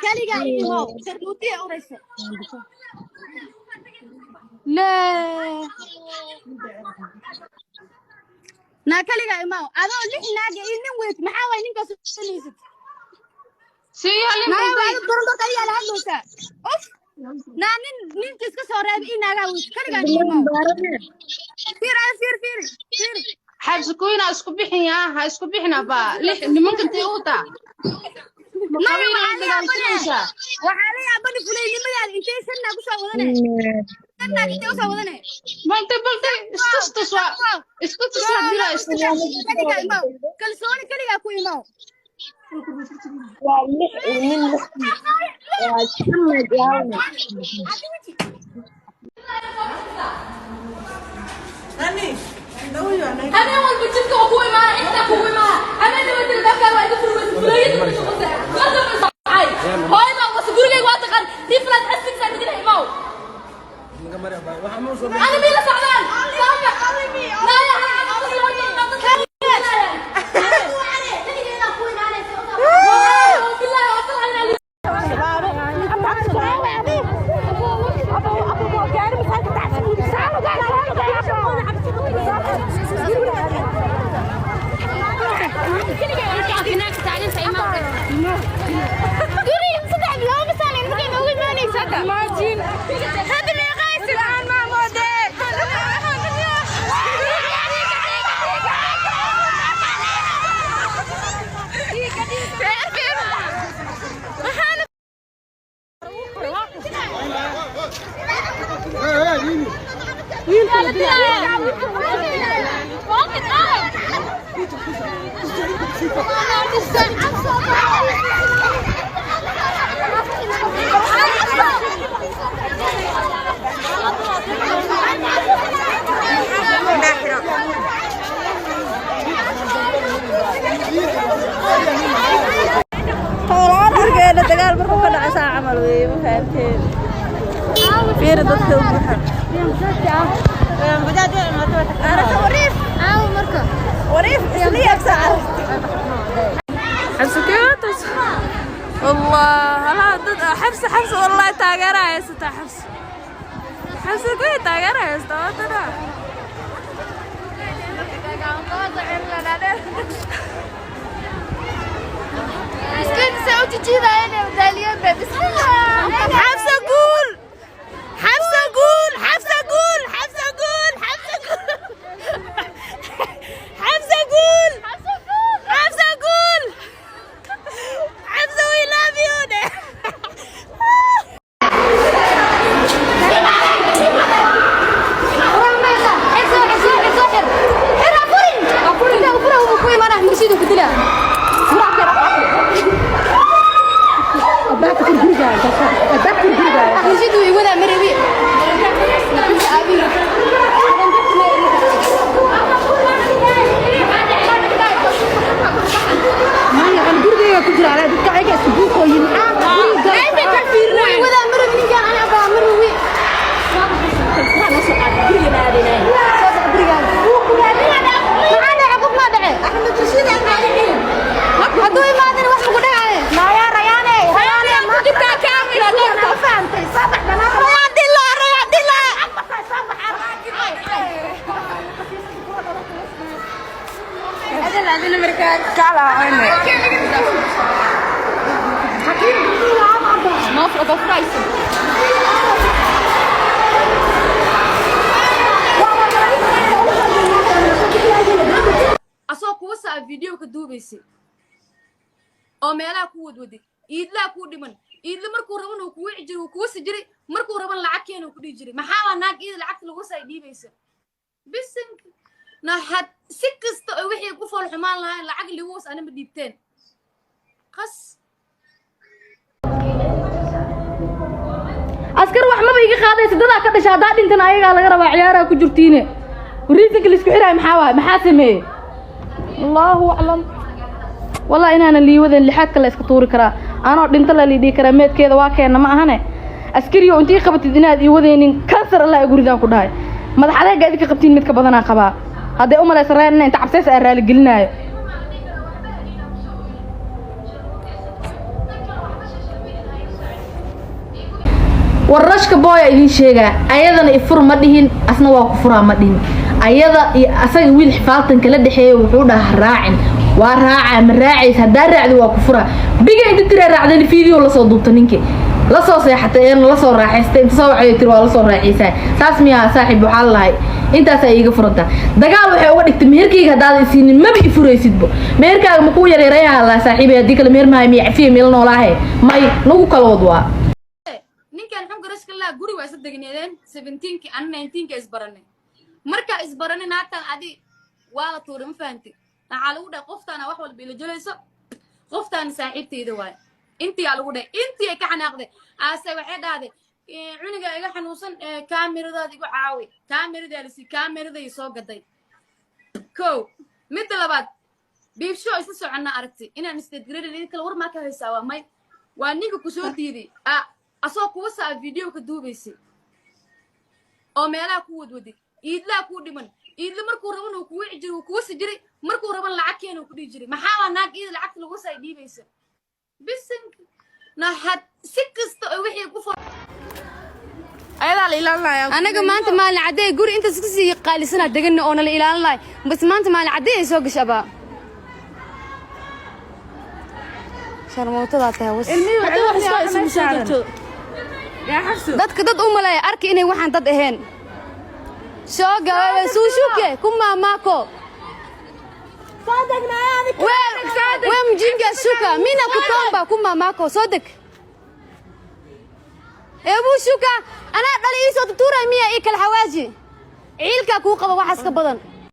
كليجا إيمو شرموتي أوريس لا نا كليجا إيمو أنا اللي ناجي إني ويت محاول إنك سنيست سيالي ما مدي بعد ترى كليجا على هالوسا أوف نا نين كيس كسر إيه ناجا ويت كليجا إيمو فير حبس كوينا اسكو بخينا ها اسكو بخنا با لح ممكن تيوتا maya مقابيل دغالتينسا waxaa la yaabani fulaynimadaan intay sanna ku soo wadane sanna intay u soo wadane بلتي استسوا ديلا استسوا kaliga imaw kalsooni kaliga ku imaw أنا أول بتشوفك أخوي ما أنت أخوي ما أنا اللي بدي البكر وأنت في الفلويد غلط هاي ما وصقول لي واتقن ديفلات أسك سنة كده يماو أنا مين سعدان لا لا dagaal markuu ka dhaco saa camal weeye ma fahamteen fiiri dadka u buuxan وريف اسمي بساعة حبسكيوتس والله لا ضد حبس والله تاجرها يا ستا حبس كوي تاجرها يا ستا ترى مسكين سعودي كذا انا وداليان بسم الله حبسة قول we love you asoo kuwa saa video ka duubaysi oo meelaha ku wadwaday iidlaa ku dhiman iidla markuu raban uu ku wici jiray uu ku wasi jiray markuu raban lacag keen uu ku dhigi jiray maxaa waa naag iid lacagta lagu saa dhiibaysa bisin na had si kasta oo wixii ku fool xumaan lahayn lacag lagu was anama dhiibteen qas askar wax ma iga qaadaysa dadaa ka dhashay hadaa dhintan ayagaa laga rabaa ciyaaraha ku jirtiine wariisanka la isku xiraay maxaa waay maxaa sameeyey allahu aclam والله إن أنا اللي يوذن لحد كلا إسكتوري كرا أنا دنت لا اللي دي كرامات كذا واقع ما هنا أسكري وأنتي خبت الدنيا يوذن كسر الله يقول ذا كلها ما ده حدا قاعد يكتبين متك بدنا خبا هذا أمر إسرائيل أنت عبسس إسرائيل قلنا warashka booya idin sheegaa ayadana ifur ma dhihin asna waa ku furaa ma dhihin ayada iyo asaga wiil xifaaltan kala dhaxeeyo wuxuu dhahaa raacin waa raaca ma raacays hadaa raacdi waa ku furaa biga inta tira raacdan video la soo duubta ninki la soo seexatay ee la soo raaxaystay inta soo wacay tir waa la soo raaxaysay saas miya saaxiib waxa lahay intaas ay iga furanta dagaal waxay uga dhigtay meherkayga hadaad isiinin maba i furaysidbo meherkaaga ma ku yareeyaa la saaxiibay hadii kale meher maahay miya cafiye meel noolaahe may nagu kala wadwaa ninkan xun garashka la guri waa sadegneedeen 17ki an 19ki isbaranay marka isbaranay naagtan adi waa la tuuray ma fahanti waxa lagu dhahay qoftaana wax walba ila jalayso qoftaan saaxiibteeda waay intii lagu dhahay intii ay ka xanaaqday aase waxay dhahday cuniga iga xanuunsan kaamiradaada igu caawi kaamirada ay soo gaday ko mid labaad biibsho isla soconna aragtay inaan state grade in kala war ma ka haysaa waa may waa ninka ku soo diiday asoo kuwa saa video ka duubaysay oo meelaha ku wadwaday iidlaa ku dhiman iidla markuu raban uu kuwa jiray uu kuwa sijiray markuu raban lacag keen uu ku dhigi jiray maxaa waa naag iid lacag lagu say dhiibaysa bisin na had sikasta oo wixii ku far ayada la ilaalinayo anaga maanta maalin caday guri inta iska sii qaalisana degan oo la ilaalinayo bas maanta maalin caday ay soo gashaba sharmootada tahay was dadka dad u malay arki inay waxaan dad ahayn soo gaaway suushuke kuma maako صادقنا يعني وين صادق وين مجينجا سوكا مين كوكومبا كما ماكو صادق يا ابو سوكا انا دلي سو تورا ميا ايكل حواجي عيلكا كو قبا waxas ka badan